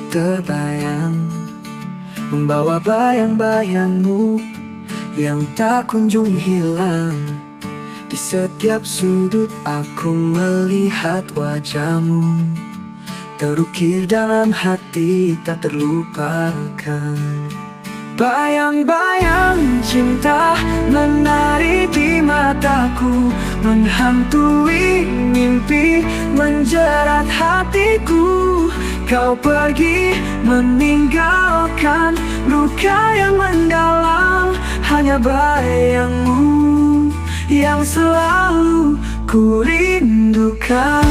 terbayang, membawa bayang-bayangmu yang tak kunjung hilang. Di setiap sudut aku melihat wajahmu, terukir dalam hati tak terlupakan. Bayang-bayang cinta menari di mataku, menghantui mimpi, menjerat hatiku. Kau pergi meninggalkan luka yang mendalam, hanya bayangmu yang selalu ku rindukan.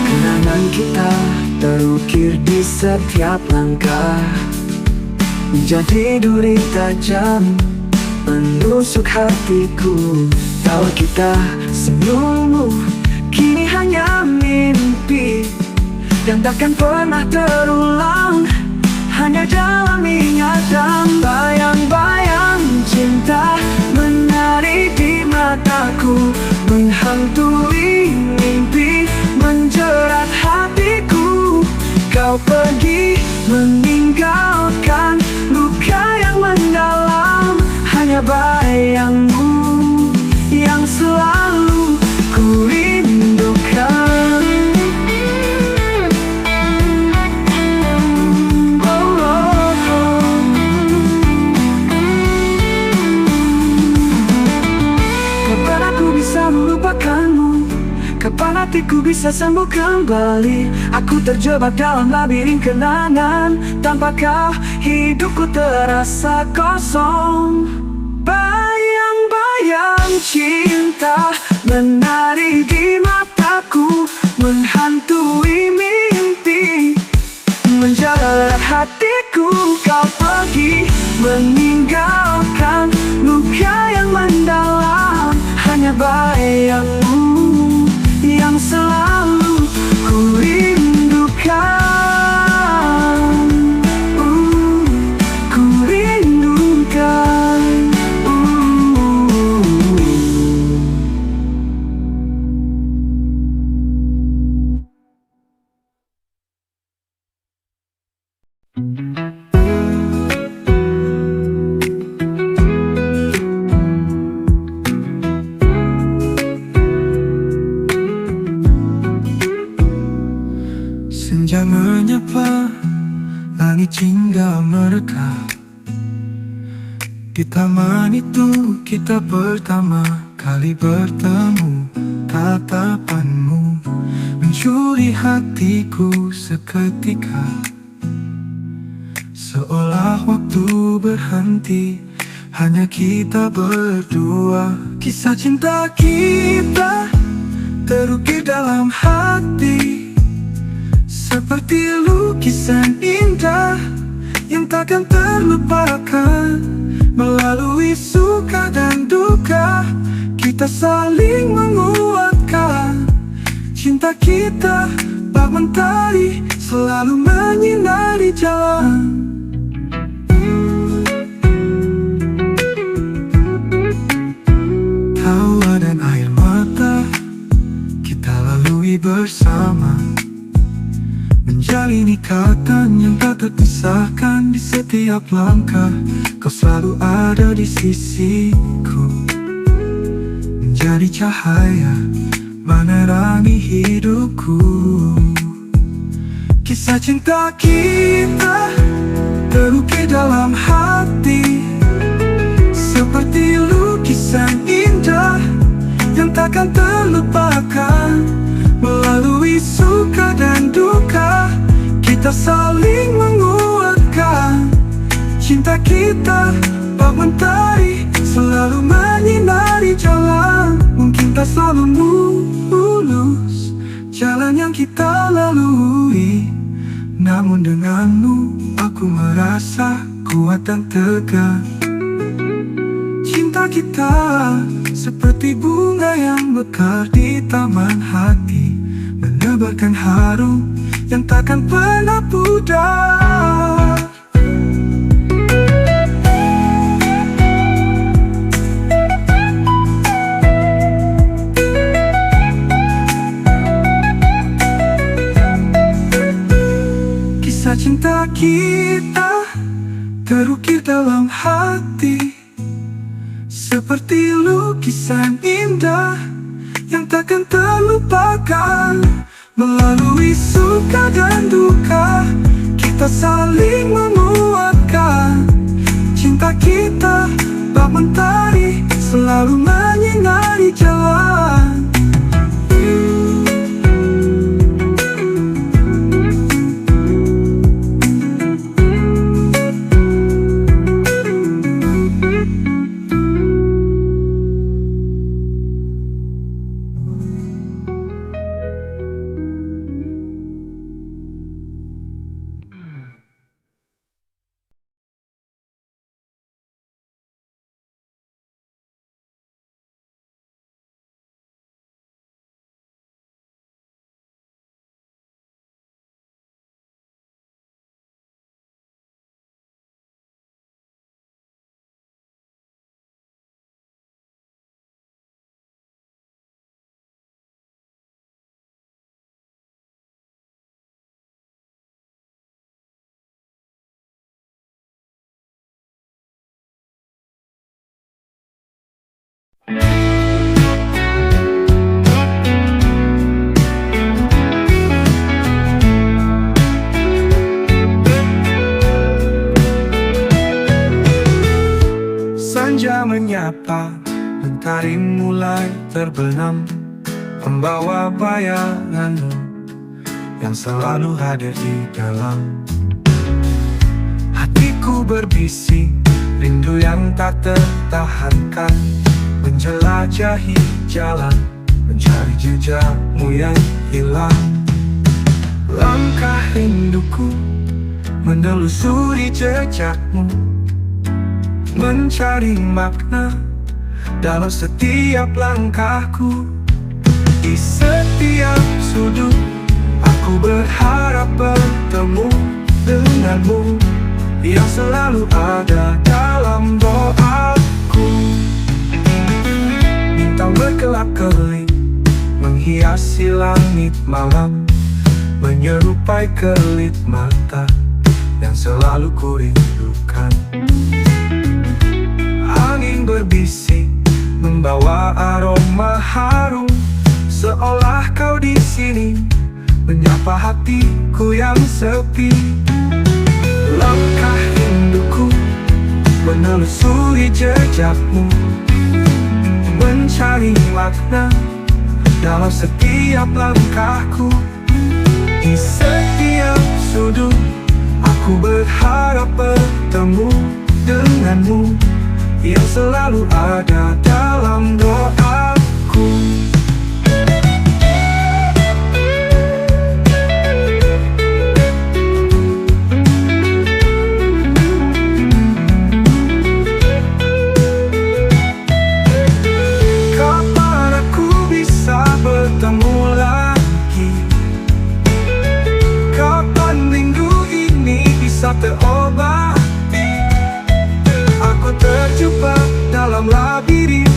Kenangan kita terukir di setiap langkah, menjadi duri tajam menusuk hatiku. Tahu kita senyummu kini hanya mimpi yang takkan pernah terulang, hanya dalam ingatan. Bayang-bayang cinta menari di mataku, menghantui mimpi, menjerat hatiku. Kau pergi meninggalkan luka yang mendalam, hanya bayangmu yang selalu ku rindukan. Kapan aku bisa melupakanmu? Kapan hatiku bisa sembuh kembali? Aku terjebak dalam labirin kenangan, tanpa kau hidupku terasa kosong. Bayang-bayang cinta menari di mataku, menghantui mimpi, menjalar hatiku. Kau pergi meninggalkan luka yang mendalam, hanya bayangmu yang selalu ku rindukan. Ku rindukan. Senja menyapa, langit hingga mereka. Di taman itu kita pertama kali bertemu. Tatapanmu mencuri hatiku seketika, seolah waktu berhenti, hanya kita berdua. Kisah cinta kita terukir dalam hati, seperti lukisan indah yang takkan terlupakan. Melalui suka dan duka, kita saling menguatkan. Cinta kita bak mentari, selalu menyinari jalan. Tawa dan air mata kita lalui bersama, menjalin ikatan yang tak terpisahkan. Di setiap langkah kau selalu ada di sisiku, menjadi cahaya menerangi hidupku. Kisah cinta kita terukir dalam hati, seperti lukisan indah yang takkan terlupakan. Melalui suka dan duka, kita saling menguatkan. Cinta kita bak mentari, selalu menyinari jalan. Mungkin tak selalu mulus jalan yang kita lalui, namun denganmu aku merasa kuat dan tegar. Cinta kita seperti bunga yang mekar di taman hati, menebarkan harum yang takkan pernah pudar. Kisah cinta kita terukir dalam hati, seperti lukisan indah yang takkan terlupakan. Melalui suka dan duka, kita saling menguatkan. Cinta kita bak mentari, selalu menyinari jalan. Senja menyapa, mentari mulai terbenam, membawa bayanganmu yang selalu hadir di dalam hatiku. Berbisik rindu yang tak tertahankan, menjelajahi jalan, mencari jejakmu yang hilang. Langkah rinduku menelusuri jejakmu, mencari makna dalam setiap langkahku. Di setiap sudut aku berharap bertemu denganmu, yang selalu ada dalam doaku. Bintang berkelap-kelip menghiasi langit malam, menyerupai kelip mata yang selalu kurindukan. Angin berbisik membawa aroma harum, seolah kau di sini menyapa hatiku yang sepi. Langkah rinduku menelusuri jejakmu, mencari makna dalam setiap langkahku. Di setiap sudut aku berharap bertemu denganmu, yang selalu ada dalam doaku. Kapan aku bisa bertemu lagi? Kapan minggu ini bisa terobati? Aku terjebak dalam labirin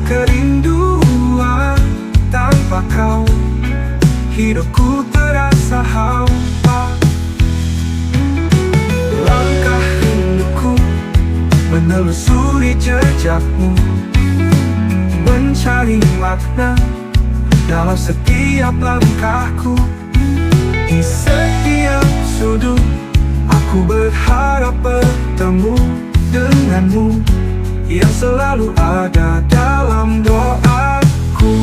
kerinduan. Tanpa kau, hidupku terasa hampa. Langkah rinduku menelusuri jejakmu, mencari makna dalam setiap langkahku. Di setiap sudut aku berharap bertemu denganmu, yang selalu ada dalam doaku.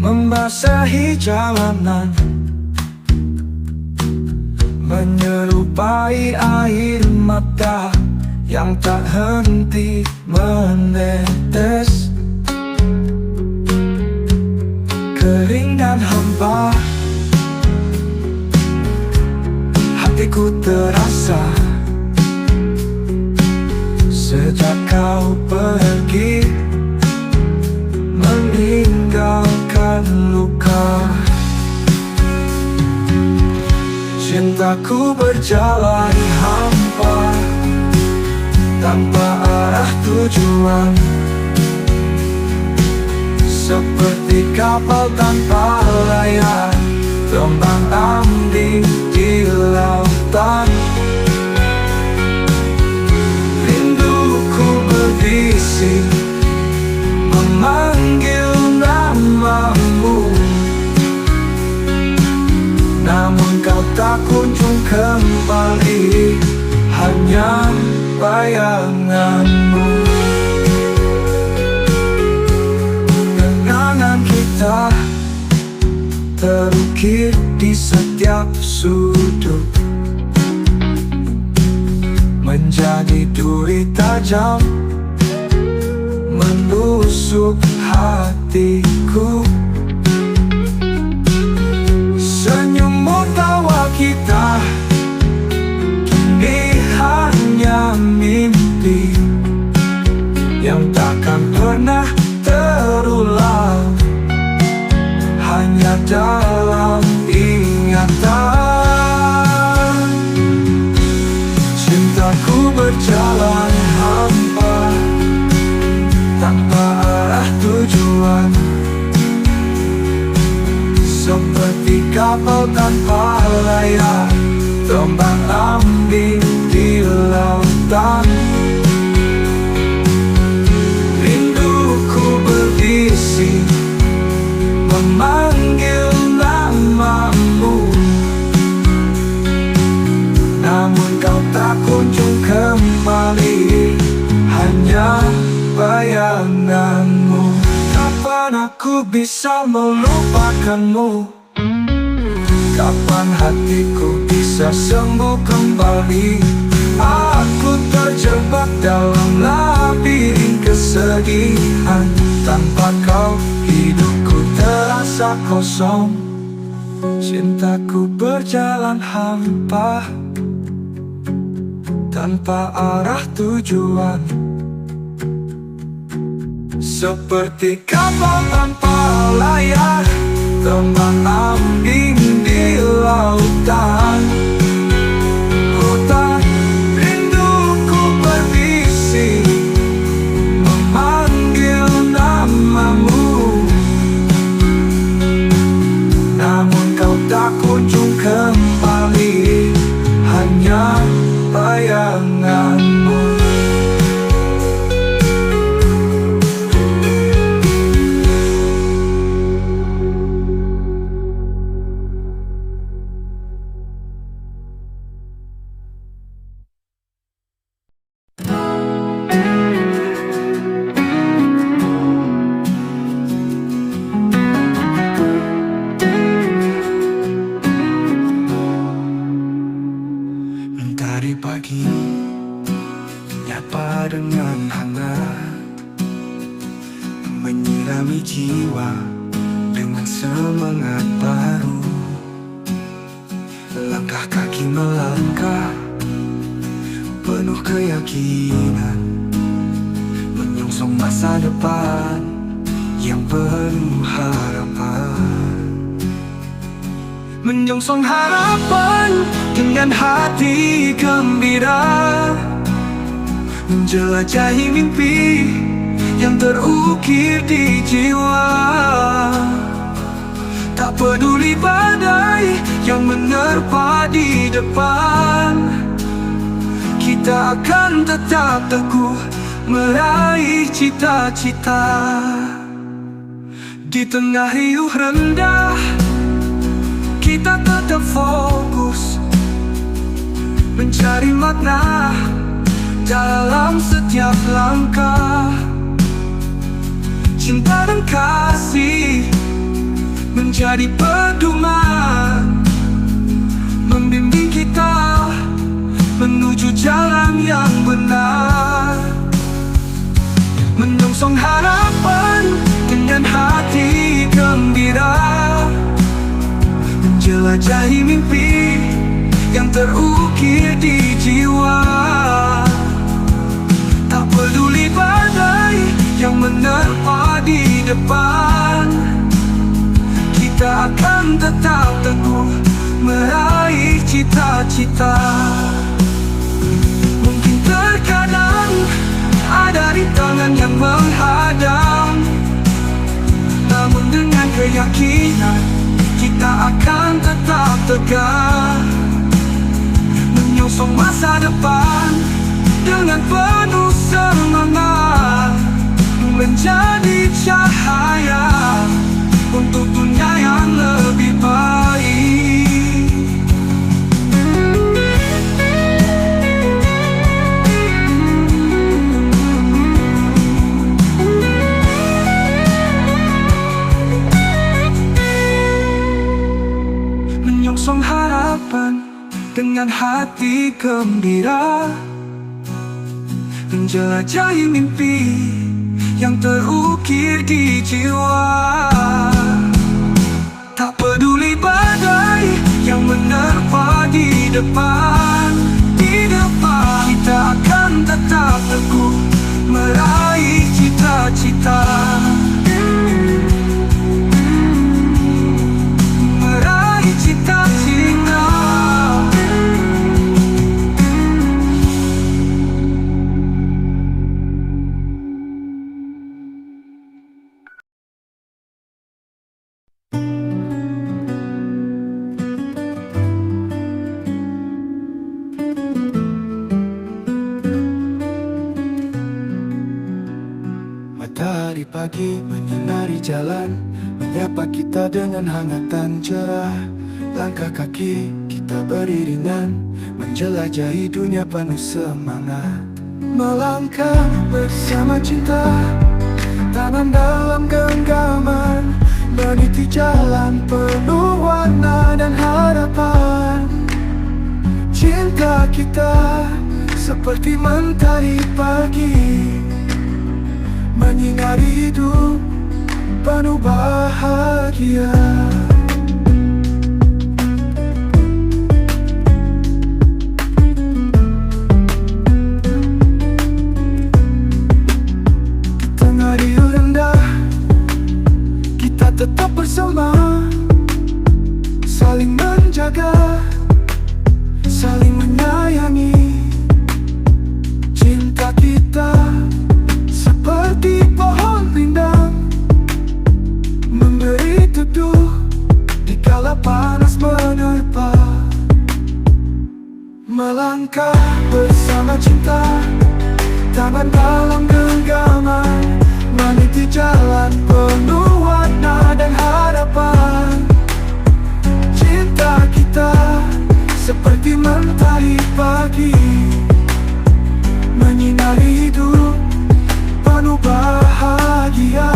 Membasahi jalanan, menyerupai air mata yang tak henti menetes. Kering dan hampa hatiku terasa sejak kau pergi, meninggalkan luka. Cintaku berjalan hampa, tanpa arah tujuan, seperti kapal tanpa layar, terbang-ambing di lautan. Rinduku berbisik, memanggil namamu, namun kau tak kunjung kembali, hanya bayanganmu. Kenangan kita terukir di setiap sudut, menjadi duri tajam menusuk hatiku. Senyummu tawa kita kini hanya mimpi yang takkan pernah terulang, hanya dalam ingatan. Cintaku berjalan hampa, tanpa arah tujuan, seperti kapal tanpa layar, terbang-ambing di lautan. Rinduku berbisik, memanggil namamu, namun kau tak kunjung kembali, hanya bayanganmu. Kapan aku bisa melupakanmu? Kapan hatiku bisa sembuh kembali? Aku terjebak dalam labirin kesedihan, tanpa kau hidupku terasa kosong. Cintaku berjalan hampa, tanpa arah tujuan, seperti kapal tanpa layar, terbang-ambing di lautan. Hutan rinduku berbisik, memanggil namamu, namun kau tak kunjung kembali, hanya bayanganmu. Dari pagi menyapa dengan hangat, menyirami jiwa dengan semangat baru. Langkah kaki melangkah penuh keyakinan, menyongsong masa depan yang penuh harapan. Menyongsong harapan dengan hati gembira, menjelajahi mimpi yang terukir di jiwa. Tak peduli badai yang menerpa di depan, kita akan tetap teguh meraih cita-cita. Di tengah riuh rendah, kita tetap fokus mencari makna dalam setiap langkah. Cinta dan kasih menjadi pedoman, membimbing kita menuju jalan yang benar. Menyongsong harapan dengan hati gembira, menjelajahi mimpi yang terukir jiwa. Tak peduli badai yang menerpa di depan, kita akan tetap teguh meraih cita-cita. Mungkin terkadang ada rintangan yang menghadang, namun dengan keyakinan kita akan tetap tegar, menyongsong masa depan dengan penuh semangat, menjadi cahaya untuk dunia yang lebih baik. Menyongsong harapan dengan hati gembira, menjelajahi mimpi yang terukir di jiwa. Tak peduli badai yang menerpa di depan, kita akan tetap teguh meraih cita-cita. Meraih cita-cita. Matahari pagi menyinari jalan, menyapa kita dengan hangatan cerah. Langkah kaki kita beriringan, menjelajahi dunia penuh semangat. Melangkah bersama cinta, tangan dalam genggaman, meniti jalan penuh warna dan harapan. Cinta kita seperti mentari pagi, menyinari hidup penuh bahagia. Di tengah riuh rendah, kita tetap bersama, saling menjaga, saling menyayangi. Cinta kita seperti pohon rindang, memberi teduh di kala panas menerpa. Melangkah bersama cinta, tangan dalam genggaman, meniti jalan penuh warna dan harapan. Cinta kita seperti mentari pagi, menyinari hidup penuh bahagia.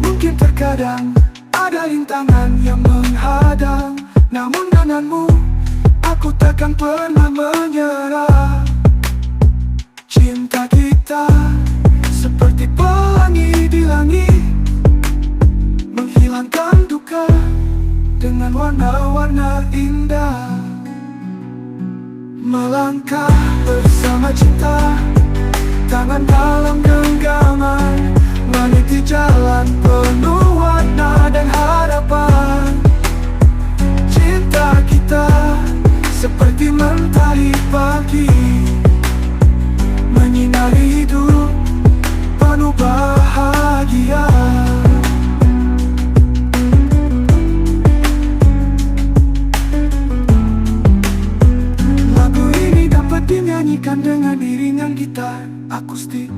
Mungkin terkadang ada rintangan yang menghadang, namun denganmu aku takkan pernah menyerah. Cinta kita seperti pelangi di langit, menghilangkan duka dengan warna-warna indah. Melangkah bersama cinta, tangan dalam genggaman, meniti jalan penuh warna dan harapan. Cinta kita seperti mentari pagi, menyinari hidup penuh bahagia. Dinyanyikan dengan iringan gitar akustik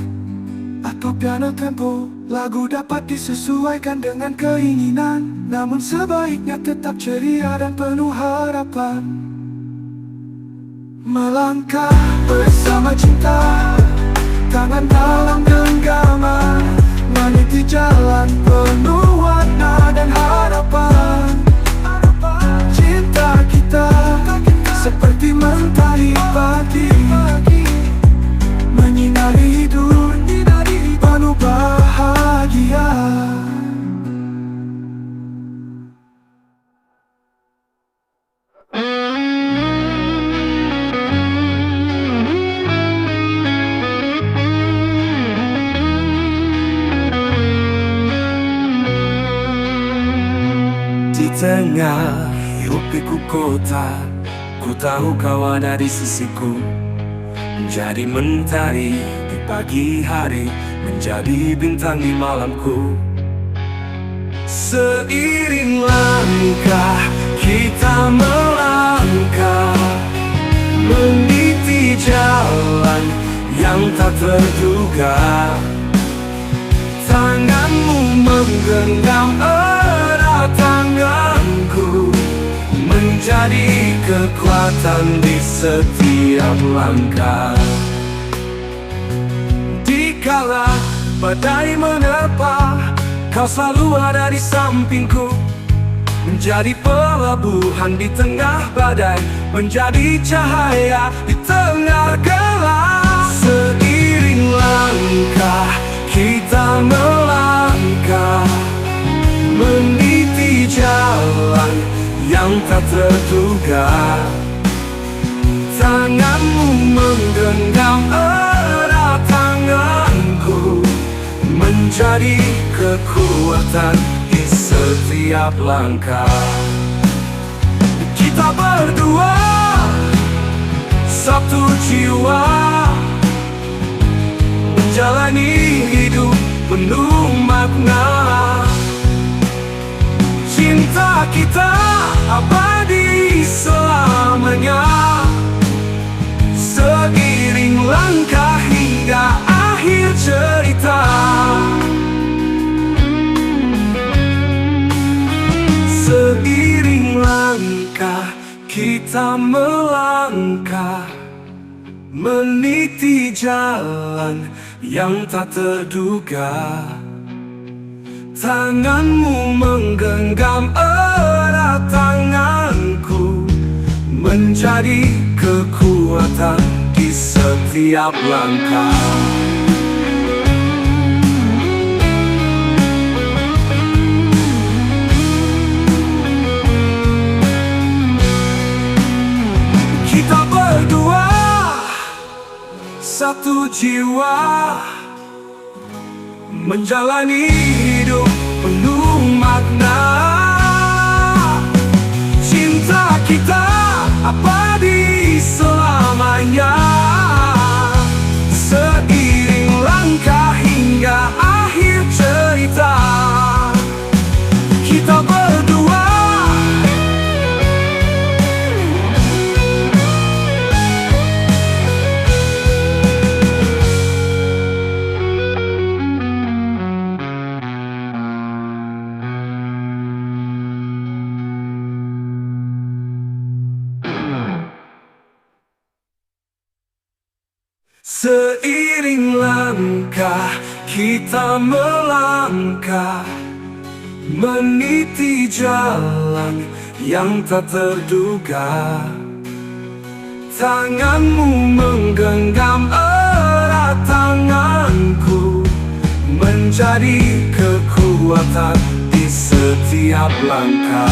atau piano tempo. Lagu dapat disesuaikan dengan keinginan, namun sebaiknya tetap ceria dan penuh harapan. Melangkah bersama cinta, tangan dalam genggaman, meniti jalan penuh warna dan harapan. Cinta kita seperti mentari pagi, menyinari hidup penuh bahagia. tengah hiruk-pikuk kota, ku tahu kau ada di sisiku. Menjadi mentari di pagi hari, menjadi bintang di malamku. Seiring langkah kita melangkah, meniti jalan yang tak terduga. Tanganmu menggenggam erat tanganku, menjadi kekuatan di setiap langkah. Dikala badai menerpa, kau selalu ada di sampingku. Menjadi pelabuhan di tengah badai, menjadi cahaya di tengah gelap. Seiring langkah kita melangkah, meniti jalan yang tak terduga. Tanganmu menggenggam erat tanganku, menjadi kekuatan di setiap langkah. Kita berdua satu jiwa, menjalani hidup penuh makna. Cinta kita abadi selamanya, seiring langkah hingga akhir cerita. Seiring langkah kita melangkah, meniti jalan yang tak terduga. Tanganmu menggenggam erat tanganku, menjadi kekuatan di setiap langkah. Kita berdua satu jiwa, menjalani hidup penuh makna. Cinta kita abadi selamanya, seiring langkah hingga akhir cerita. Kita berdua seiring langkah kita melangkah, meniti jalan yang tak terduga. Tanganmu menggenggam erat tanganku, menjadi kekuatan di setiap langkah.